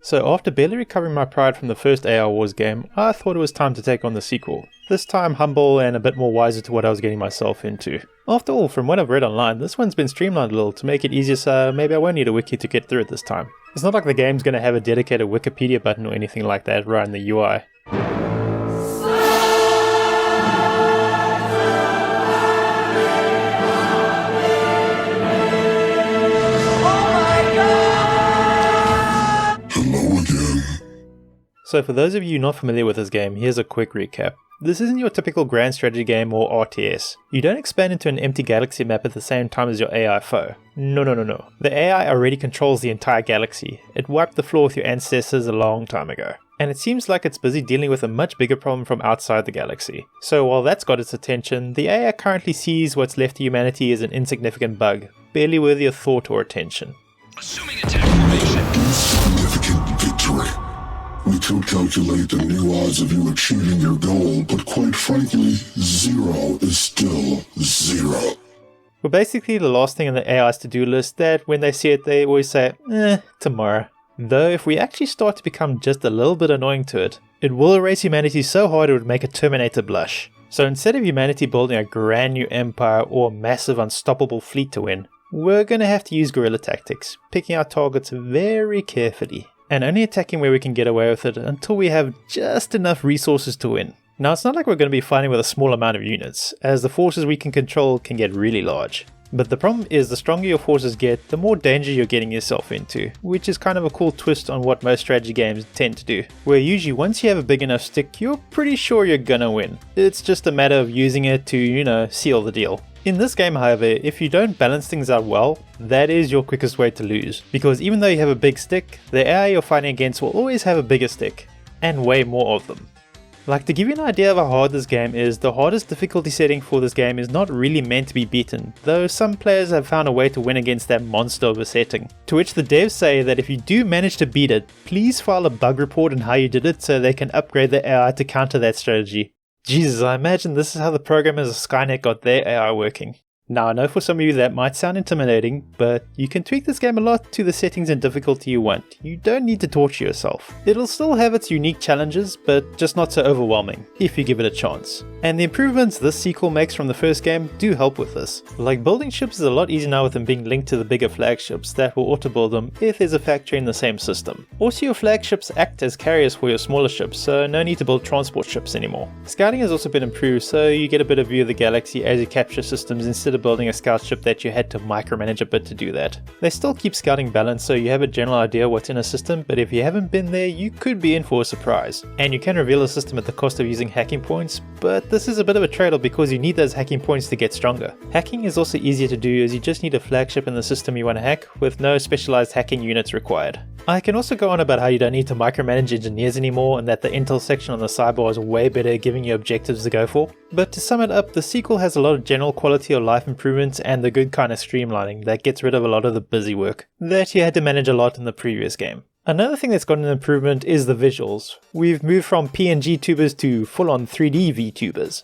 So after barely recovering my pride from the first AI Wars game, I thought it was time to take on the sequel. This time humble and a bit more wiser to what I was getting myself into. After all, from what I've read online, this one's been streamlined a little to make it easier, so maybe I won't need a wiki to get through it this time. It's not like the game's going to have a dedicated Wikipedia button or anything like that right in the UI. So for those of you not familiar with this game, here's a quick recap. This isn't your typical grand strategy game or RTS. You don't expand into an empty galaxy map at the same time as your AI foe. No. The AI already controls the entire galaxy. It wiped the floor with your ancestors a long time ago. And it seems like it's busy dealing with a much bigger problem from outside the galaxy. So while that's got its attention, the AI currently sees what's left of humanity as an insignificant bug, barely worthy of thought or attention. Assuming attack formation. Significant victory. We could calculate the new odds of you achieving your goal, but quite frankly, 0 is still 0. We're basically the last thing on the AI's to-do list that when they see it they always say, tomorrow. Though if we actually start to become just a little bit annoying to it, it will erase humanity so hard it would make a Terminator blush. So instead of humanity building a grand new empire or a massive unstoppable fleet to win, we're gonna have to use guerrilla tactics, picking our targets very carefully, and only attacking where we can get away with it until we have just enough resources to win. Now it's not like we're going to be fighting with a small amount of units, as the forces we can control can get really large. But the problem is the stronger your forces get, the more danger you're getting yourself into, which is kind of a cool twist on what most strategy games tend to do, where usually once you have a big enough stick, you're pretty sure you're gonna win. It's just a matter of using it to, seal the deal. In this game, however, if you don't balance things out well, that is your quickest way to lose. Because even though you have a big stick, the AI you're fighting against will always have a bigger stick, and way more of them. Like, to give you an idea of how hard this game is, the hardest difficulty setting for this game is not really meant to be beaten, though some players have found a way to win against that monster of a setting. To which the devs say that if you do manage to beat it, please file a bug report on how you did it so they can upgrade the AI to counter that strategy. Jesus, I imagine this is how the programmers of Skynet got their AI working. Now I know for some of you that might sound intimidating, but you can tweak this game a lot to the settings and difficulty you want. You don't need to torture yourself. It'll still have its unique challenges, but just not so overwhelming, if you give it a chance. And the improvements this sequel makes from the first game do help with this. Like, building ships is a lot easier now with them being linked to the bigger flagships that will auto-build them if there's a factory in the same system. Also, your flagships act as carriers for your smaller ships, so no need to build transport ships anymore. Scouting has also been improved, so you get a better view of the galaxy as you capture systems instead of building a scout ship that you had to micromanage a bit to do that. They still keep scouting balanced so you have a general idea what's in a system, but if you haven't been there you could be in for a surprise. And you can reveal a system at the cost of using hacking points, but this is a bit of a trade-off because you need those hacking points to get stronger. Hacking is also easier to do as you just need a flagship in the system you want to hack with no specialized hacking units required. I can also go on about how you don't need to micromanage engineers anymore and that the intel section on the sidebar is way better at giving you objectives to go for. But to sum it up, the sequel has a lot of general quality of life improvements and the good kind of streamlining that gets rid of a lot of the busy work that you had to manage a lot in the previous game. Another thing that's got an improvement is the visuals. We've moved from PNG tubers to full-on 3D VTubers.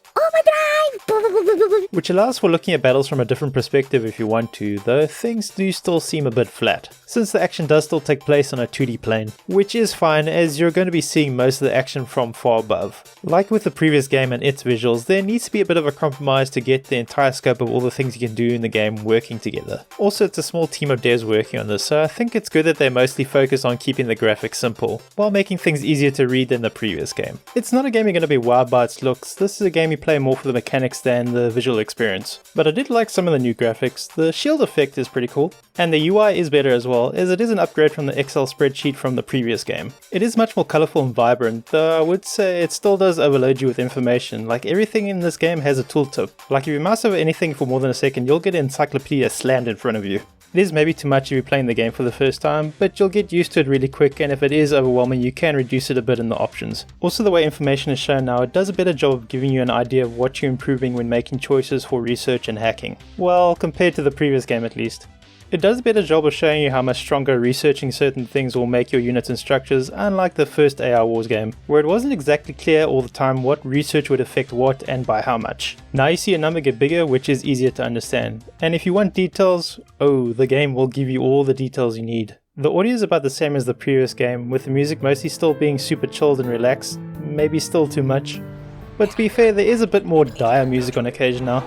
Which allows for looking at battles from a different perspective if you want to, though things do still seem a bit flat, since the action does still take place on a 2D plane, which is fine as you're going to be seeing most of the action from far above. Like with the previous game and its visuals, there needs to be a bit of a compromise to get the entire scope of all the things you can do in the game working together. Also, it's a small team of devs working on this, so I think it's good that they mostly focus on keeping the graphics simple, while making things easier to read than the previous game. It's not a game you're going to be wowed by its looks, this is a game you play more for the mechanics than the visual experience. But I did like some of the new graphics. The shield effect is pretty cool, and the UI is better as well, as it is an upgrade from the Excel spreadsheet from the previous game. It is much more colourful and vibrant, though I would say it still does overload you with information. Like, everything in this game has a tooltip. Like, if you mouse over anything for more than a second, you'll get an encyclopedia slammed in front of you. It is maybe too much if you're playing the game for the first time, but you'll get used to it really quick, and if it is overwhelming you can reduce it a bit in the options. Also, the way information is shown now, it does a better job of giving you an idea of what you're improving when making choices for research and hacking. Well, compared to the previous game at least. It does a better job of showing you how much stronger researching certain things will make your units and structures, unlike the first AI Wars game, where it wasn't exactly clear all the time what research would affect what and by how much. Now you see a number get bigger, which is easier to understand. And if you want details, oh, the game will give you all the details you need. The audio is about the same as the previous game, with the music mostly still being super chilled and relaxed, maybe still too much. But to be fair, there is a bit more dire music on occasion now.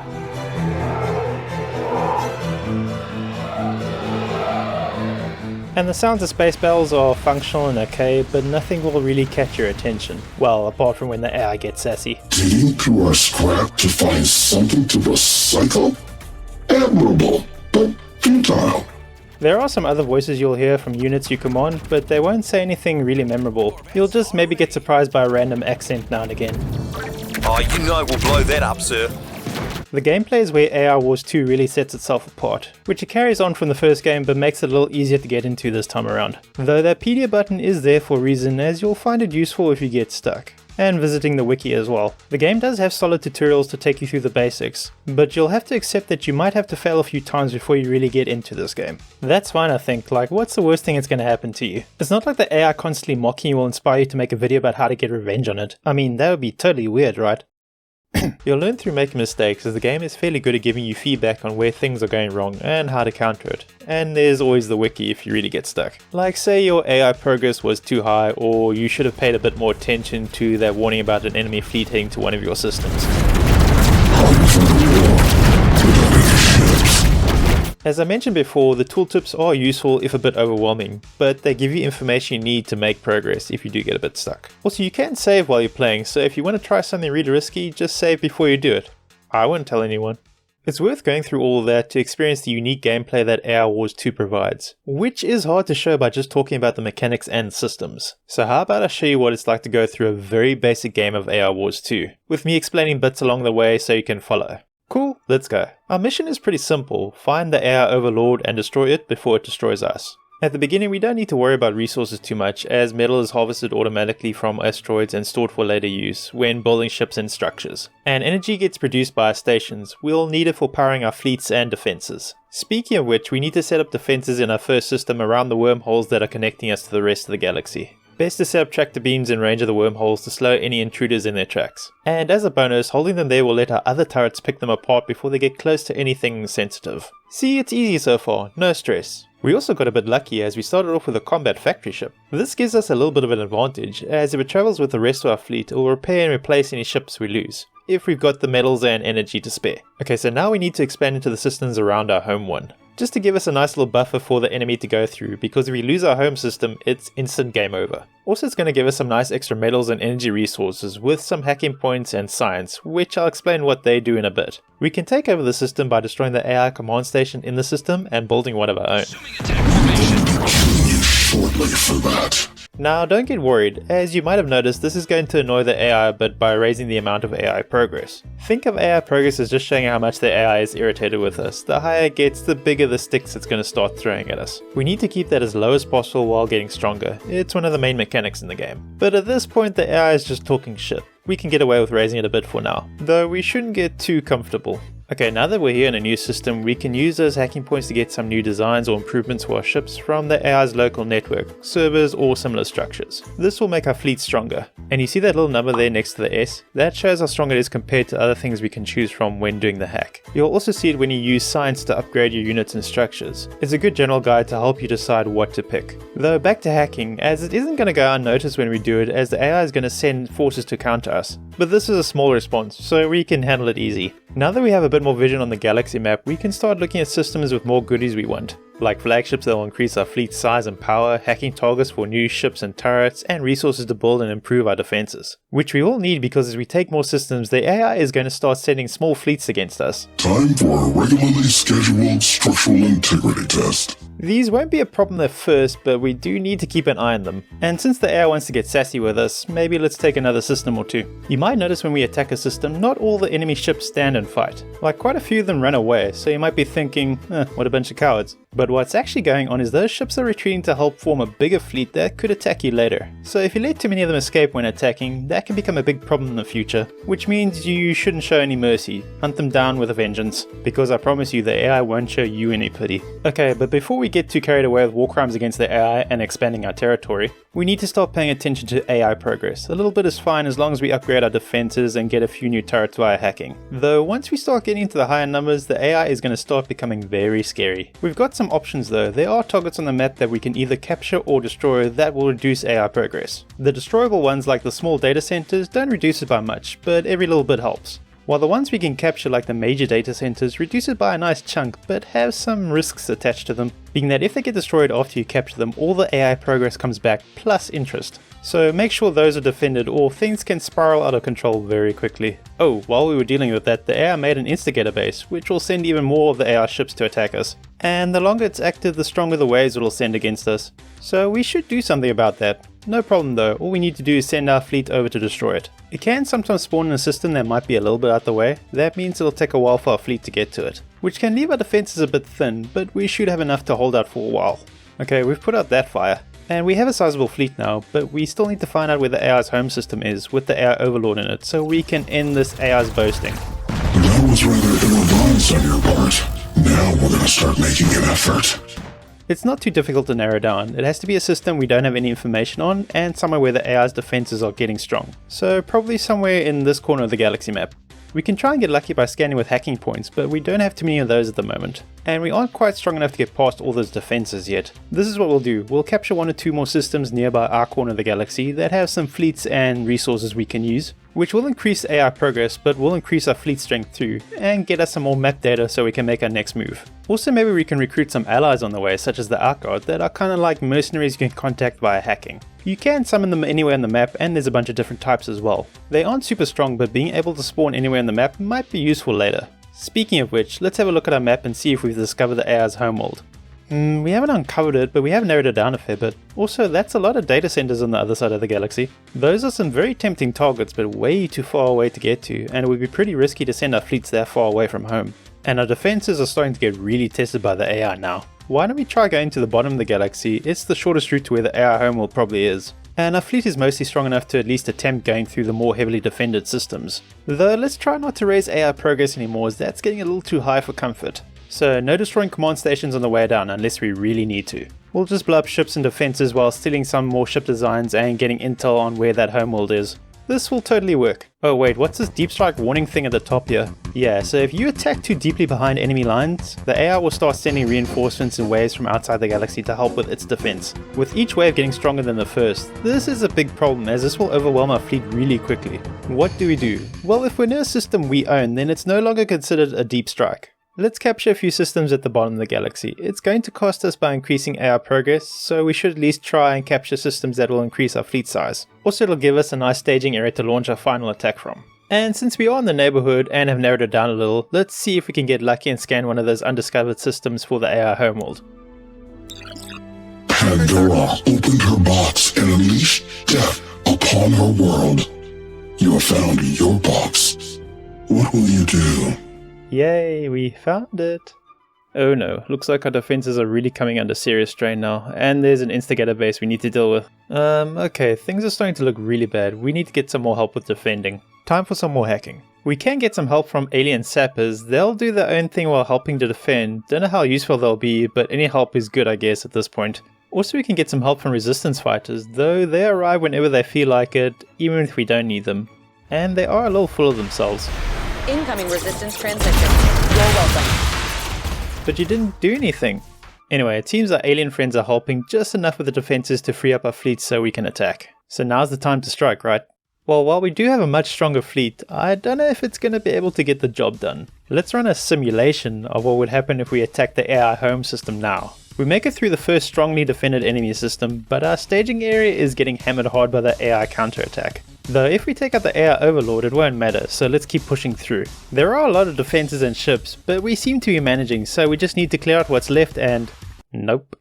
And the sounds of space battles are functional and okay, but nothing will really catch your attention. Well, apart from when the AI gets sassy. Digging through our scrap to find something to recycle? Admirable, but futile. There are some other voices you'll hear from units you command, but they won't say anything really memorable. You'll just maybe get surprised by a random accent now and again. Oh, you know we'll blow that up, sir. The gameplay is where AI Wars 2 really sets itself apart, which it carries on from the first game but makes it a little easier to get into this time around. Though that pedia button is there for a reason, as you'll find it useful if you get stuck. And visiting the wiki as well. The game does have solid tutorials to take you through the basics, but you'll have to accept that you might have to fail a few times before you really get into this game. That's fine, I think. Like, what's the worst thing that's going to happen to you? It's not like the AI constantly mocking you will inspire you to make a video about how to get revenge on it. I mean, that would be totally weird, right? You'll learn through making mistakes, as the game is fairly good at giving you feedback on where things are going wrong and how to counter it. And there's always the wiki if you really get stuck. Like, say your AI progress was too high, or you should have paid a bit more attention to that warning about an enemy fleet heading to one of your systems. As I mentioned before, the tooltips are useful if a bit overwhelming, but they give you information you need to make progress if you do get a bit stuck. Also, you can save while you're playing, so if you want to try something really risky, just save before you do it. I wouldn't tell anyone. It's worth going through all of that to experience the unique gameplay that AI Wars 2 provides, which is hard to show by just talking about the mechanics and systems. So how about I show you what it's like to go through a very basic game of AI Wars 2, with me explaining bits along the way so you can follow. Cool, let's go. Our mission is pretty simple: find the AI overlord and destroy it before it destroys us. At the beginning we don't need to worry about resources too much, as metal is harvested automatically from asteroids and stored for later use when building ships and structures. And energy gets produced by our stations. We'll need it for powering our fleets and defenses. Speaking of which, we need to set up defenses in our first system around the wormholes that are connecting us to the rest of the galaxy. Best to set up tractor beams in range of the wormholes to slow any intruders in their tracks. And as a bonus, holding them there will let our other turrets pick them apart before they get close to anything sensitive. See, it's easy so far, no stress. We also got a bit lucky as we started off with a combat factory ship. This gives us a little bit of an advantage, as if it travels with the rest of our fleet, it will repair and replace any ships we lose, if we've got the metals and energy to spare. Okay, so now we need to expand into the systems around our home one, just to give us a nice little buffer for the enemy to go through, because if we lose our home system, it's instant game over. Also, it's going to give us some nice extra metals and energy resources with some hacking points and science, which I'll explain what they do in a bit. We can take over the system by destroying the AI command station in the system and building one of our own. Assuming attack formation. Kill you shortly for that. Now, don't get worried, as you might have noticed, this is going to annoy the AI a bit by raising the amount of AI progress. Think of AI progress as just showing how much the AI is irritated with us. The higher it gets, the bigger the sticks it's going to start throwing at us. We need to keep that as low as possible while getting stronger. It's one of the main mechanics in the game. But at this point, the AI is just talking shit. We can get away with raising it a bit for now, though we shouldn't get too comfortable. Okay, now that we're here in a new system, we can use those hacking points to get some new designs or improvements for our ships from the AI's local network, servers or similar structures. This will make our fleet stronger. And you see that little number there next to the S? That shows how strong it is compared to other things we can choose from when doing the hack. You'll also see it when you use science to upgrade your units and structures. It's a good general guide to help you decide what to pick. Though back to hacking, as it isn't going to go unnoticed when we do it, as the AI is going to send forces to counter us. But this is a small response, so we can handle it easy. Now that we have a bit more vision on the galaxy map, we can start looking at systems with more goodies we want, like flagships that will increase our fleet size and power, hacking targets for new ships and turrets, and resources to build and improve our defenses. Which we all need because as we take more systems, the AI is going to start sending small fleets against us. Time for a regularly scheduled structural integrity test. These won't be a problem at first, but we do need to keep an eye on them. And since the AI wants to get sassy with us, maybe let's take another system or two. You might notice when we attack a system, not all the enemy ships stand and fight. Like, quite a few of them run away, so you might be thinking, what a bunch of cowards. But what's actually going on is those ships are retreating to help form a bigger fleet that could attack you later. So if you let too many of them escape when attacking, that can become a big problem in the future, which means you shouldn't show any mercy. Hunt them down with a vengeance, because I promise you the AI won't show you any pity. Okay, but before we get too carried away with war crimes against the AI and expanding our territory, we need to start paying attention to AI progress. A little bit is fine as long as we upgrade our defenses and get a few new turrets via hacking. Though once we start getting into the higher numbers, the AI is going to start becoming very scary. We've got some options though. There are targets on the map that we can either capture or destroy that will reduce AI progress. The destroyable ones like the small data centers don't reduce it by much, but every little bit helps. While the ones we can capture like the major data centers reduce it by a nice chunk but have some risks attached to them, being that if they get destroyed after you capture them, all the AI progress comes back plus interest. So make sure those are defended or things can spiral out of control very quickly. Oh, while we were dealing with that, the AI made an instigator base, which will send even more of the AI ships to attack us. And the longer it's active, the stronger the waves it will send against us. So we should do something about that. No problem though, all we need to do is send our fleet over to destroy it. It can sometimes spawn in a system that might be a little bit out the way. That means it'll take a while for our fleet to get to it, which can leave our defenses a bit thin, but we should have enough to hold out for a while. Okay, we've put out that fire. And we have a sizable fleet now, but we still need to find out where the AI's home system is with the AI overlord in it, so we can end this AI's boasting. That was rather ill-advised on your part. Now we're gonna start making an effort. It's not too difficult to narrow down. It has to be a system we don't have any information on, and somewhere where the AI's defenses are getting strong. So probably somewhere in this corner of the galaxy map. We can try and get lucky by scanning with hacking points, but we don't have too many of those at the moment. And we aren't quite strong enough to get past all those defenses yet. This is what we'll do. We'll capture 1 or 2 more systems nearby our corner of the galaxy that have some fleets and resources we can use, which will increase AI progress but will increase our fleet strength too, and get us some more map data so we can make our next move. Also maybe we can recruit some allies on the way, such as the Outguard, that are kinda like mercenaries you can contact via hacking. You can summon them anywhere on the map, and there's a bunch of different types as well. They aren't super strong, but being able to spawn anywhere on the map might be useful later. Speaking of which, let's have a look at our map and see if we've discovered the AI's homeworld. We haven't uncovered it, but we have narrowed it down a fair bit. Also, that's a lot of data centers on the other side of the galaxy. Those are some very tempting targets, but way too far away to get to, and it would be pretty risky to send our fleets that far away from home. And our defenses are starting to get really tested by the AI now. Why don't we try going to the bottom of the galaxy? It's the shortest route to where the AI homeworld probably is. And our fleet is mostly strong enough to at least attempt going through the more heavily defended systems. Though let's try not to raise AI progress anymore, as that's getting a little too high for comfort. So no destroying command stations on the way down unless we really need to. We'll just blow up ships and defenses while stealing some more ship designs and getting intel on where that homeworld is. This will totally work. Oh wait, what's this deep strike warning thing at the top here? Yeah, so if you attack too deeply behind enemy lines, the AI will start sending reinforcements in waves from outside the galaxy to help with its defense. With each wave getting stronger than the first, this is a big problem as this will overwhelm our fleet really quickly. What do we do? Well, if we're near a system we own, then it's no longer considered a deep strike. Let's capture a few systems at the bottom of the galaxy. It's going to cost us by increasing AI progress, so we should at least try and capture systems that will increase our fleet size. Also, it'll give us a nice staging area to launch our final attack from. And since we are in the neighborhood and have narrowed it down a little, let's see if we can get lucky and scan one of those undiscovered systems for the AI homeworld. Pandora opened her box and unleashed death upon her world. You have found your box. What will you do? Yay, we found it. Oh no, looks like our defenses are really coming under serious strain now, and there's an instigator base we need to deal with. Okay, things are starting to look really bad. We need to get some more help with defending. Time for some more hacking. We can get some help from alien sappers. They'll do their own thing while helping to defend. Don't know how useful they'll be, but any help is good I guess at this point. Also we can get some help from resistance fighters, though they arrive whenever they feel like it, even if we don't need them. And they are a little full of themselves. Incoming resistance transmission. You're welcome. But you didn't do anything. Anyway, it seems our alien friends are helping just enough with the defenses to free up our fleet so we can attack. So now's the time to strike, right? Well, while we do have a much stronger fleet, I don't know if it's going to be able to get the job done. Let's run a simulation of what would happen if we attack the AI home system now. We make it through the first strongly defended enemy system, but our staging area is getting hammered hard by the AI counterattack. Though if we take out the AI overlord it won't matter, so let's keep pushing through. There are a lot of defenses and ships, but we seem to be managing, so we just need to clear out what's left and... nope.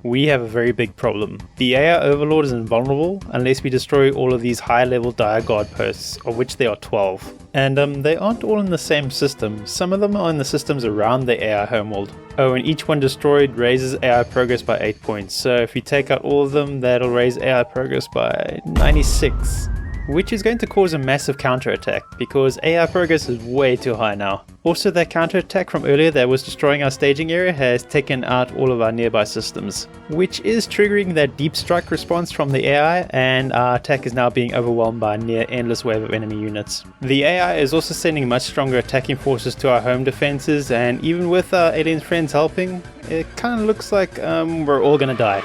We have a very big problem. The AI overlord is invulnerable unless we destroy all of these high level dire guard posts, of which there are 12. And they aren't all in the same system. Some of them are in the systems around the AI homeworld. Oh, and each one destroyed raises AI progress by 8 points, so if we take out all of them, that'll raise AI progress by 96. which is going to cause a massive counterattack because AI progress is way too high now. Also, that counterattack from earlier that was destroying our staging area has taken out all of our nearby systems, which is triggering that deep strike response from the AI, and our attack is now being overwhelmed by a near endless wave of enemy units. The AI is also sending much stronger attacking forces to our home defenses, and even with our alien friends helping, it kind of looks like we're all gonna die.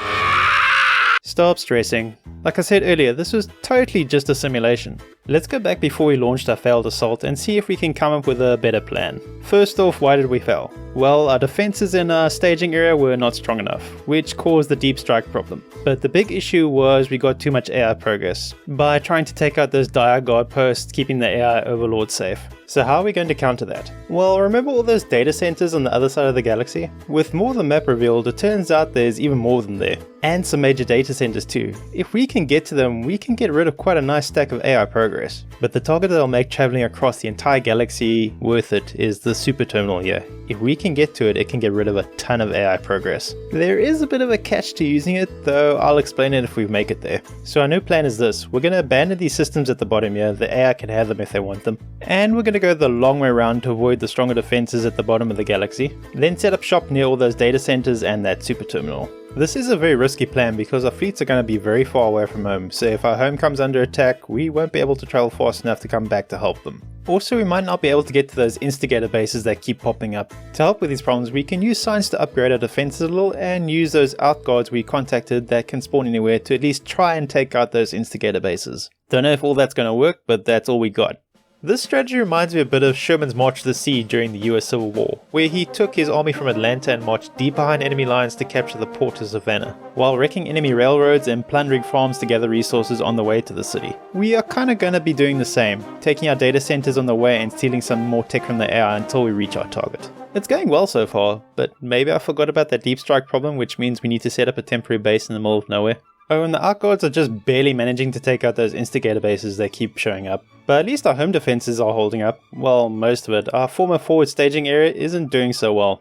Stop stressing. Like I said earlier, this was totally just a simulation. Let's go back before we launched our failed assault and see if we can come up with a better plan. First off, why did we fail? Well, our defenses in our staging area were not strong enough, which caused the deep strike problem. But the big issue was we got too much AI progress by trying to take out those dire guard posts, keeping the AI overlord safe. So how are we going to counter that? Well, remember all those data centers on the other side of the galaxy? With more of the map revealed, it turns out there's even more of them there. And some major data centers too. If we can get to them, we can get rid of quite a nice stack of AI progress. But the target that'll make traveling across the entire galaxy worth it is the super terminal here. If we can get to it, it can get rid of a ton of AI progress. There is a bit of a catch to using it, though I'll explain it if we make it there. So our new plan is this: we're going to abandon these systems at the bottom here, the AI can have them if they want them. And we're going to go the long way around to avoid the stronger defenses at the bottom of the galaxy. Then set up shop near all those data centers and that super terminal. This is a very risky plan because our fleets are going to be very far away from home, so if our home comes under attack, we won't be able to travel fast enough to come back to help them. Also, we might not be able to get to those instigator bases that keep popping up. To help with these problems, we can use science to upgrade our defenses a little and use those outguards we contacted that can spawn anywhere to at least try and take out those instigator bases. Don't know if all that's going to work, but that's all we got. This strategy reminds me a bit of Sherman's March to the Sea during the US Civil War, where he took his army from Atlanta and marched deep behind enemy lines to capture the port of Savannah, while wrecking enemy railroads and plundering farms to gather resources on the way to the city. We are kinda gonna be doing the same, taking our data centers on the way and stealing some more tech from the AI until we reach our target. It's going well so far, but maybe I forgot about that deep strike problem, which means we need to set up a temporary base in the middle of nowhere. Oh, and the outguards are just barely managing to take out those instigator bases that keep showing up. But at least our home defenses are holding up. Well, most of it. Our former forward staging area isn't doing so well.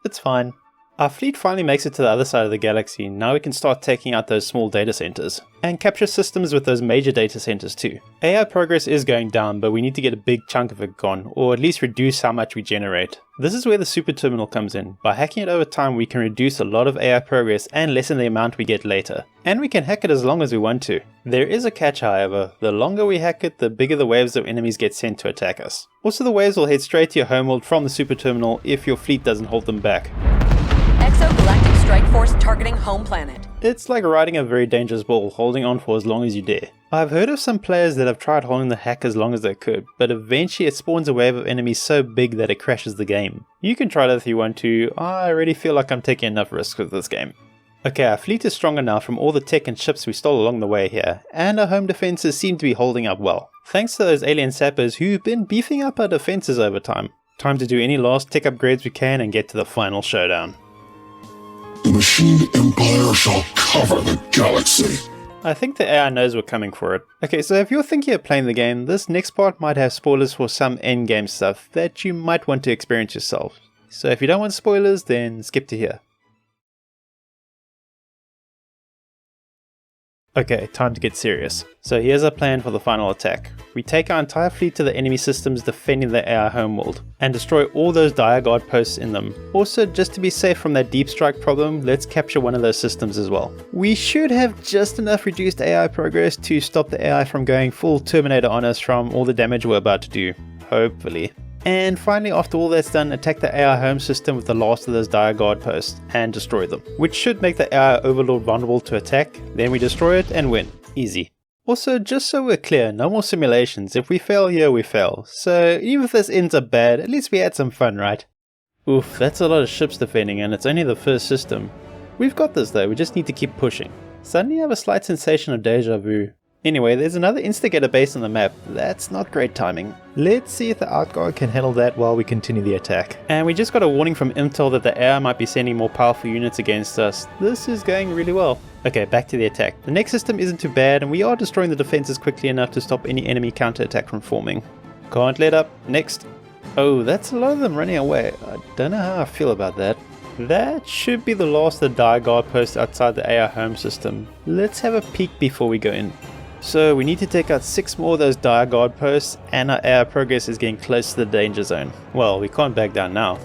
It's fine. Our fleet finally makes it to the other side of the galaxy. Now we can start taking out those small data centers. And capture systems with those major data centers too. AI progress is going down, but we need to get a big chunk of it gone, or at least reduce how much we generate. This is where the super terminal comes in. By hacking it over time, we can reduce a lot of AI progress and lessen the amount we get later. And we can hack it as long as we want to. There is a catch, however. The longer we hack it, the bigger the waves of enemies get sent to attack us. Also, the waves will head straight to your homeworld from the super terminal if your fleet doesn't hold them back. Exogalactic Strike Force targeting home planet. It's like riding a very dangerous ball, holding on for as long as you dare. I've heard of some players that have tried holding the hack as long as they could, but eventually it spawns a wave of enemies so big that it crashes the game. You can try that if you want to. I already feel like I'm taking enough risks with this game. Okay, our fleet is stronger now from all the tech and ships we stole along the way here, and our home defenses seem to be holding up well. Thanks to those alien sappers who've been beefing up our defenses over time. Time to do any last tech upgrades we can and get to the final showdown. The machine empire shall cover the galaxy. I think the AI knows we're coming for it. Okay, so if you're thinking of playing the game, this next part might have spoilers for some endgame stuff that you might want to experience yourself. So if you don't want spoilers, then skip to here. Okay, time to get serious. So here's our plan for the final attack. We take our entire fleet to the enemy systems defending the AI homeworld, and destroy all those dire guard posts in them. Also, just to be safe from that deep strike problem, let's capture one of those systems as well. We should have just enough reduced AI progress to stop the AI from going full Terminator on us from all the damage we're about to do. Hopefully. And finally, after all that's done, attack the AI home system with the last of those dire guard posts and destroy them, which should make the AI overlord vulnerable to attack. Then we destroy it and win. Easy. Also, just so we're clear, no more simulations. If we fail here, we fail. So even if this ends up bad, at least we had some fun, right? Oof, that's a lot of ships defending, and it's only the first system. We've got this though, we just need to keep pushing. Suddenly I have a slight sensation of deja vu. Anyway, there's another instigator base on the map. That's not great timing. Let's see if the outguard can handle that while we continue the attack. And we just got a warning from Intel that the AI might be sending more powerful units against us. This is going really well. Okay, back to the attack. The next system isn't too bad, and we are destroying the defenses quickly enough to stop any enemy counterattack from forming. Can't let up. Next. Oh, that's a lot of them running away. I don't know how I feel about that. That should be the last of the dire guard posts outside the AI home system. Let's have a peek before we go in. So we need to take out 6 more of those dire guard posts, and our AI progress is getting close to the danger zone. Well, we can't back down now.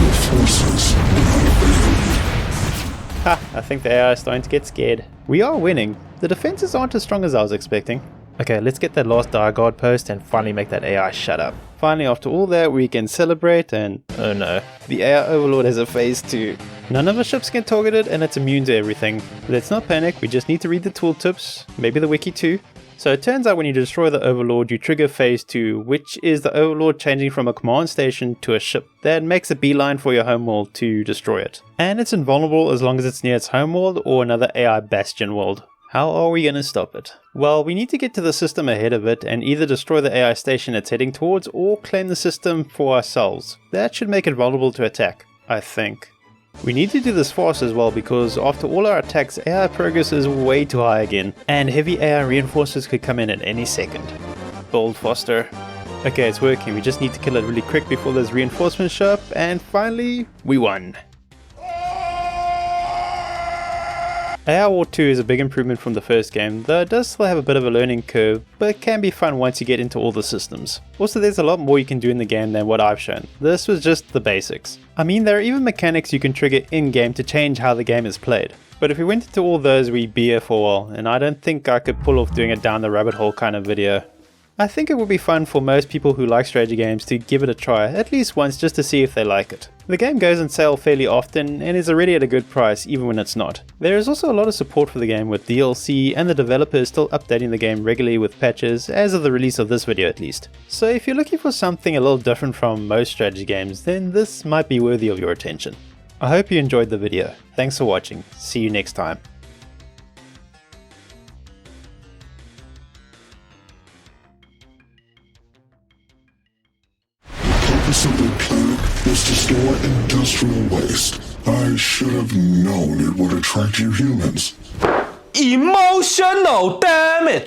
Your forces will not avail you. Ha, I think the AI is starting to get scared. We are winning. The defenses aren't as strong as I was expecting. Okay, let's get that last dire guard post and finally make that AI shut up. Finally, after all that, we can celebrate and... oh no, the AI Overlord has a phase 2. None of the ships get targeted and it's immune to everything. Let's not panic, we just need to read the tooltips, maybe the wiki too. So it turns out when you destroy the Overlord, you trigger phase 2, which is the Overlord changing from a command station to a ship that makes a beeline for your homeworld to destroy it. And it's invulnerable as long as it's near its homeworld or another AI bastion world. How are we going to stop it? Well, we need to get to the system ahead of it and either destroy the AI station it's heading towards or claim the system for ourselves. That should make it vulnerable to attack, I think. We need to do this fast as well because after all our attacks, AI progress is way too high again, and heavy AI reinforcements could come in at any second. Bold Foster. Okay, it's working, we just need to kill it really quick before those reinforcements show up, and finally, we won. AI War 2 is a big improvement from the first game, though it does still have a bit of a learning curve, but it can be fun once you get into all the systems. Also, there's a lot more you can do in the game than what I've shown. This was just the basics. I mean, there are even mechanics you can trigger in-game to change how the game is played. But if we went into all those, we'd be here for a while, and I don't think I could pull off doing a down the rabbit hole kind of video. I think it would be fun for most people who like strategy games to give it a try, at least once, just to see if they like it. The game goes on sale fairly often and is already at a good price even when it's not. There is also a lot of support for the game with DLC, and the developer is still updating the game regularly with patches, as of the release of this video at least. So if you're looking for something a little different from most strategy games, then this might be worthy of your attention. I hope you enjoyed the video. Thanks for watching. See you next time. The purpose of their planet was to store industrial waste. I should have known it would attract you humans. Emotional damage!